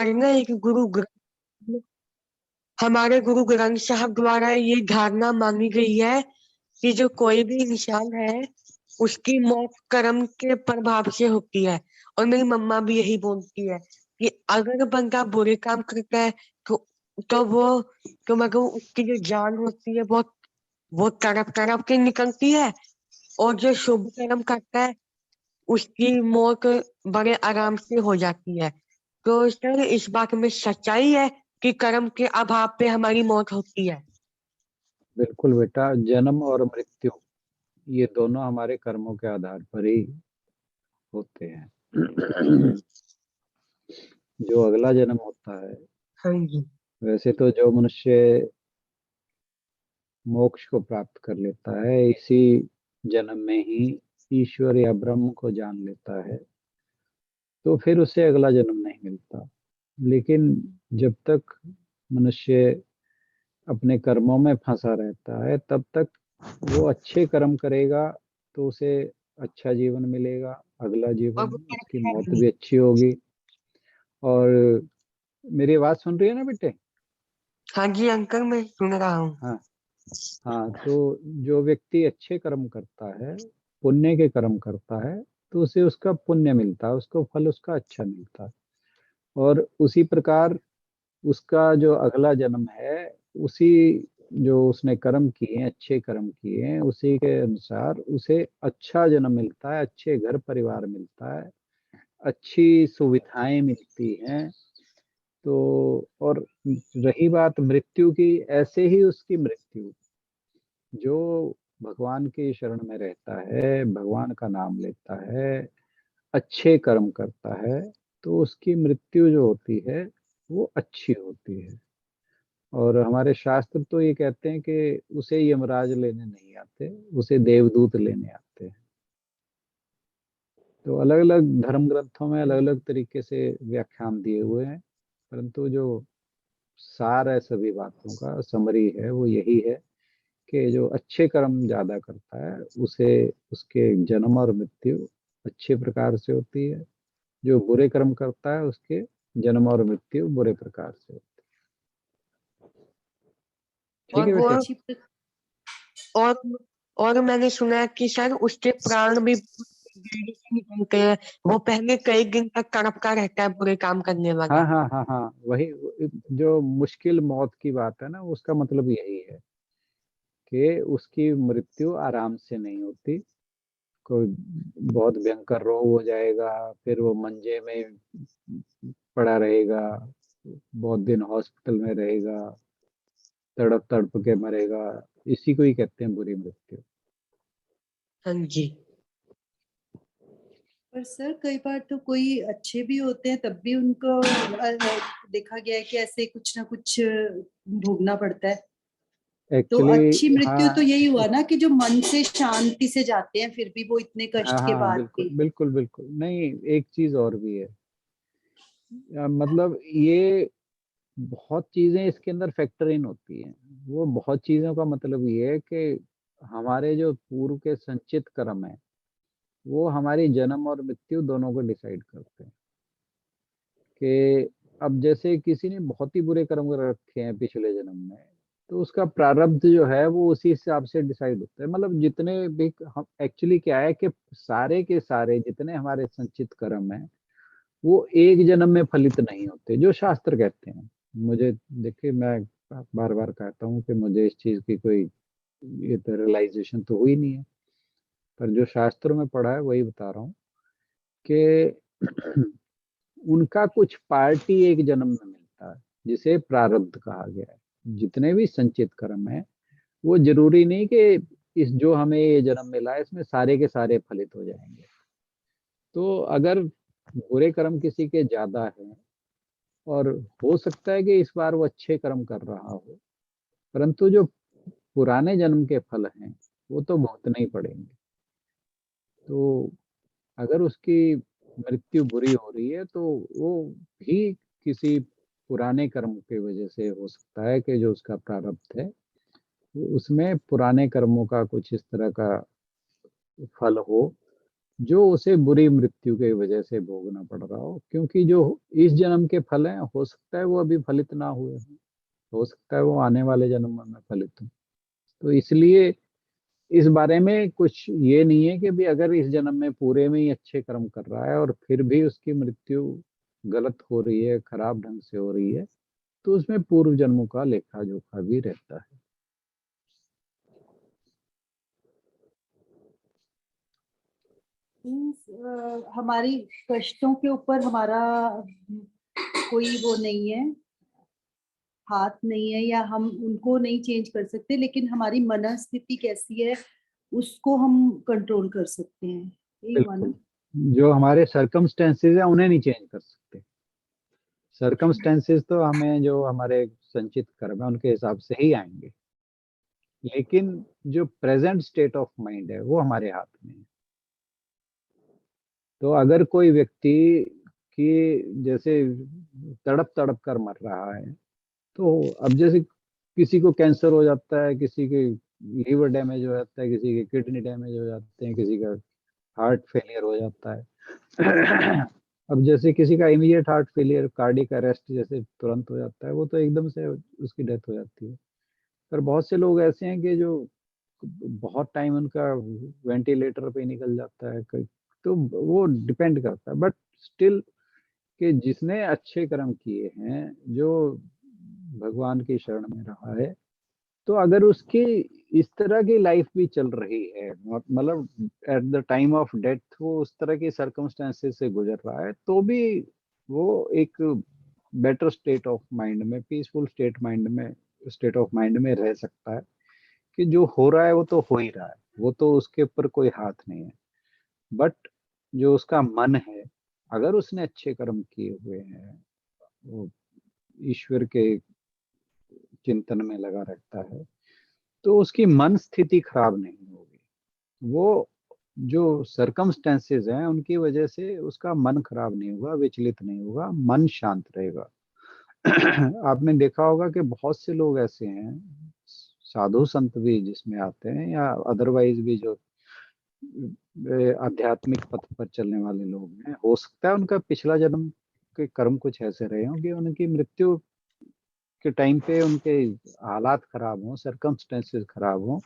हमारे ना एक हमारे गुरु ग्रंथ साहब द्वारा ये धारणा मांगी गई है कि जो कोई भी इंसान है उसकी मौत कर्म के प्रभाव से होती है। और मेरी मम्मा भी यही बोलती है कि अगर बंदा बुरे काम करता है तो तो मगर उसकी जो जान होती है वो तड़प तड़प के निकलती है। और जो शुभ कर्म करता है उसकी मौत बड़े आराम से हो जाती है। तो सर इस बात में सच्चाई है कि कर्म के अभाव पे हमारी मौत होती है। बिल्कुल बेटा, जन्म और मृत्यु ये दोनों हमारे कर्मों के आधार पर ही होते हैं। जो अगला जन्म होता है, हाँ जी। वैसे तो जो मनुष्य मोक्ष को प्राप्त कर लेता है इसी जन्म में ही ईश्वर या ब्रह्म को जान लेता है, तो फिर उसे अगला जन्म नहीं मिलता। लेकिन जब तक मनुष्य अपने कर्मों में फंसा रहता है तब तक वो अच्छे कर्म करेगा तो उसे अच्छा जीवन मिलेगा, अगला और जीवन, वो उसकी करता है मौत भी। भी अच्छी होगी। और मेरी आवाज सुन रही है ना बेटे? हाँ जी अंकल मैं सुन रहा हूँ। हाँ। हाँ, तो जो व्यक्ति अच्छे कर्म करता है, पुण्य के कर्म करता है, तो उसे उसका पुण्य मिलता है, उसको फल उसका अच्छा मिलता है। और उसी प्रकार उसका जो अगला जन्म है, उसी जो उसने कर्म किए हैं, अच्छे कर्म किए हैं, उसी के अनुसार उसे अच्छा जन्म मिलता है, अच्छे घर परिवार मिलता है, अच्छी सुविधाएं मिलती हैं। तो और रही बात मृत्यु की, ऐसे ही उसकी मृत्यु, जो भगवान की शरण में रहता है, भगवान का नाम लेता है, अच्छे कर्म करता है, तो उसकी मृत्यु जो होती है वो अच्छी होती है। और हमारे शास्त्र तो ये कहते हैं कि उसे यमराज लेने नहीं आते, उसे देवदूत लेने आते हैं। तो अलग अलग धर्म ग्रंथों में अलग अलग तरीके से व्याख्यान दिए हुए हैं, परंतु जो सार है सभी बातों का, समरी है, वो यही है कि जो अच्छे कर्म ज्यादा करता है उसे उसके जन्म और मृत्यु अच्छे प्रकार से होती है, जो बुरे कर्म करता है उसके जन्म और मृत्यु बुरे प्रकार से होती है। ठीक और है वो बेटे? और और मैंने सुना है कि सर उसके प्राण भी जल्दी से निकलते हैं। वो पहले कई दिन तक तड़पता रहता है बुरे काम करने हाँ वाला। हाँ हाँ हाँ, वही जो मुश्किल मौत की बात है ना, उसका मतलब यही है कि उसकी मृत्यु आराम से नहीं होती। कोई बहुत भयंकर रोग हो जाएगा, फिर वो मंजे में पड़ा रहेगा, बहुत दिन हॉस्पिटल में रहेगा, तड़प तड़प के मरेगा। इसी को ही कहते हैं बुरी मृत्यु। हाँ जी। पर सर कई बार तो कोई अच्छे भी होते हैं तब भी उनको देखा गया है कि ऐसे कुछ ना कुछ भोगना पड़ता है। तो एक्चुअली अच्छी मृत्यु तो हाँ, यही हुआ ना कि जो मन से शांति से जाते हैं फिर भी वो इतने हाँ कष्ट के हाँ, बाद बिल्कुल भी। बिल्कुल बिल्कुल। नहीं, एक चीज और भी है। मतलब ये बहुत चीजें इसके अंदर फैक्टर इन होती हैं। वो बहुत चीजों का मतलब ये है कि हमारे जो पूर्व के संचित कर्म है वो हमारी जन्म और मृत्यु दोनों को डिसाइड करते हैं। कि अब जैसे किसी ने बहुत ही बुरे कर्म कर रखे हैं पिछले जन्म में, तो उसका प्रारब्ध जो है वो उसी हिसाब से डिसाइड होता है। मतलब जितने भी हम एक्चुअली क्या है कि सारे के सारे जितने हमारे संचित कर्म हैं वो एक जन्म में फलित नहीं होते, जो शास्त्र कहते हैं। मुझे देखिए, मैं बार बार कहता हूँ कि मुझे इस चीज की कोई ये तो रियलाइजेशन तो हुई नहीं है, पर जो शास्त्रों में पढ़ा है वही बता रहा हूँ कि उनका कुछ पार्टी एक जन्म में मिलता है, जिसे प्रारब्ध कहा गया है। जितने भी संचित कर्म है वो जरूरी नहीं कि इस जो हमें ये जन्म मिला है इसमें सारे के सारे फलित हो जाएंगे। तो अगर बुरे कर्म किसी के ज्यादा हैं, और हो सकता है कि इस बार वो अच्छे कर्म कर रहा हो, परंतु जो पुराने जन्म के फल हैं वो तो भुगतने ही पड़ेंगे। तो अगर उसकी मृत्यु बुरी हो रही है तो वो भी किसी पुराने कर्म की वजह से हो सकता है कि जो उसका प्रारब्ध है वो उसमें पुराने कर्मों का कुछ इस तरह का फल हो जो उसे बुरी मृत्यु की वजह से भोगना पड़ रहा हो, क्योंकि जो इस जन्म के फल हैं हो सकता है वो अभी फलित ना हुए हों, हो सकता है वो आने वाले जन्म में फलित हो। तो इसलिए इस बारे में कुछ ये नहीं है कि भी अगर इस जन्म में पूरे में ही अच्छे कर्म कर रहा है और फिर भी उसकी मृत्यु गलत हो रही है, खराब ढंग से हो रही है, तो उसमें पूर्व जन्मों का लेखा जोखा भी रहता है। हमारी कष्टों के ऊपर हमारा कोई वो नहीं है, हाथ नहीं है, या हम उनको नहीं चेंज कर सकते, लेकिन हमारी मनस्थिति कैसी है उसको हम कंट्रोल कर सकते हैं। यही हुआ ना? बिल्कुल, जो हमारे सर्कमस्टेंसेस है उन्हें नहीं चेंज कर सकते। सर्कमस्टेंसेस तो हमें जो हमारे संचित कर्म है उनके हिसाब से ही आएंगे, लेकिन जो प्रेजेंट स्टेट ऑफ माइंड है वो हमारे हाथ में है। तो अगर कोई व्यक्ति की जैसे तड़प तड़प कर मर रहा है, तो अब जैसे किसी को कैंसर हो जाता है, किसी के लीवर डैमेज हो जाता है, किसी के किडनी डैमेज हो जाते हैं, किसी का हार्ट फेलियर हो जाता है। अब जैसे किसी का immediate heart failure, cardiac arrest जैसे तुरंत हो जाता है, वो तो एकदम से उसकी डेथ हो जाती है। पर बहुत से लोग ऐसे हैं कि जो बहुत टाइम उनका वेंटिलेटर पे निकल जाता है, तो वो डिपेंड करता है। बट स्टिल कि जिसने अच्छे कर्म किए हैं, जो भगवान की शरण में रहा है, तो अगर उसकी इस तरह की लाइफ भी चल रही है, मतलब at the time of death वो उस तरह की सर्कमस्टेंसेस से गुजर रहा है, तो भी वो एक बेटर स्टेट ऑफ माइंड में, पीसफुल स्टेट ऑफ माइंड में रह सकता है कि जो हो रहा है वो तो हो ही रहा है, वो तो उसके ऊपर कोई हाथ नहीं है। बट जो उसका मन है, अगर उसने अच्छे कर्म किए हुए हैं, वो ईश्वर के चिंतन में लगा रहता है, तो उसकी मन स्थिति खराब नहीं होगी। वो जो सर्कमस्टेंसेस हैं उनकी वजह से उसका मन खराब नहीं होगा, विचलित नहीं होगा, मन शांत रहेगा। आपने देखा होगा कि बहुत से लोग ऐसे हैं, साधु संत भी जिसमें आते हैं या अदरवाइज भी जो आध्यात्मिक पथ पर चलने वाले लोग हैं, हो सकता है उनका पिछला जन्म के कर्म कुछ ऐसे रहे हों कि उनकी मृत्यु के टाइम पे उनके हालात खराब हों, सर्कमस्टेंसेस खराब हों,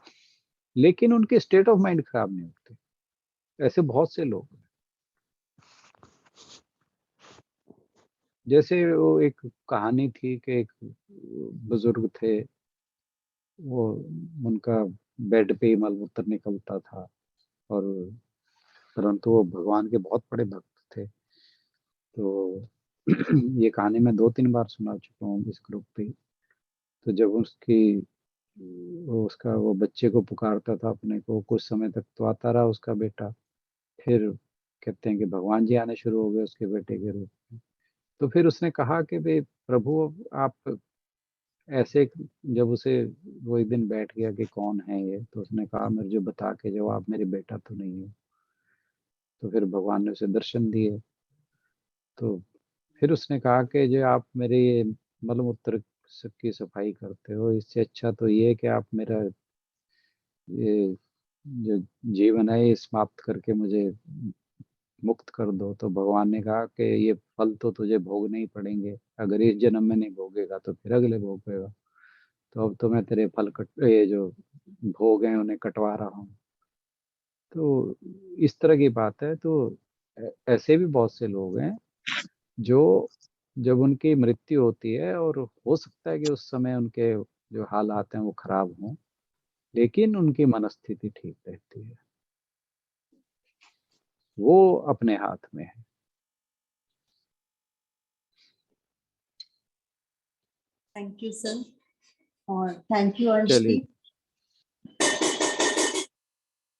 लेकिन उनके स्टेट ऑफ माइंड खराब नहीं होते। ऐसे बहुत से लोग हैं। जैसे वो एक कहानी थी कि एक बुजुर्ग थे, वो उनका बेड पे ही मलमूत्र निकलता था, और परंतु वो भगवान के बहुत बड़े भक्त थे। तो ये कहानी मैं 2-3 बार सुना चुका हूँ इस ग्रुप पे। तो जब वो बच्चे को पुकारता था अपने को, कुछ समय तक तो आता रहा उसका बेटा, फिर कहते हैं कि भगवान जी आने शुरू हो गए उसके बेटे के रूप में। तो फिर उसने कहा कि भाई प्रभु आप ऐसे, जब उसे वो एक दिन बैठ गया कि कौन है ये, तो उसने कहा मेरे जो बता के जाओ आप मेरे बेटा तो नहीं हो। तो फिर भगवान ने उसे दर्शन दिए। तो फिर उसने कहा कि जो आप मेरे ये मलमूत्र की सफाई करते हो, इससे अच्छा तो ये है कि आप मेरा ये जो जीवन है ये समाप्त करके मुझे मुक्त कर दो। तो भगवान ने कहा कि ये फल तो तुझे भोगने ही पड़ेंगे, अगर इस जन्म में नहीं भोगेगा तो फिर अगले भोगेगा। तो अब तो मैं तेरे ये जो भोग हैं उन्हें कटवा रहा हूँ। तो इस तरह की बात है। तो ऐसे भी बहुत से लोग हैं जो जब उनकी मृत्यु होती है, और हो सकता है कि उस समय उनके जो हालात हैं वो खराब हों, लेकिन उनकी मनस्थिति ठीक रहती है, वो अपने हाथ में है। थैंक यू सर, और थैंक यू अंश चलिए। जी।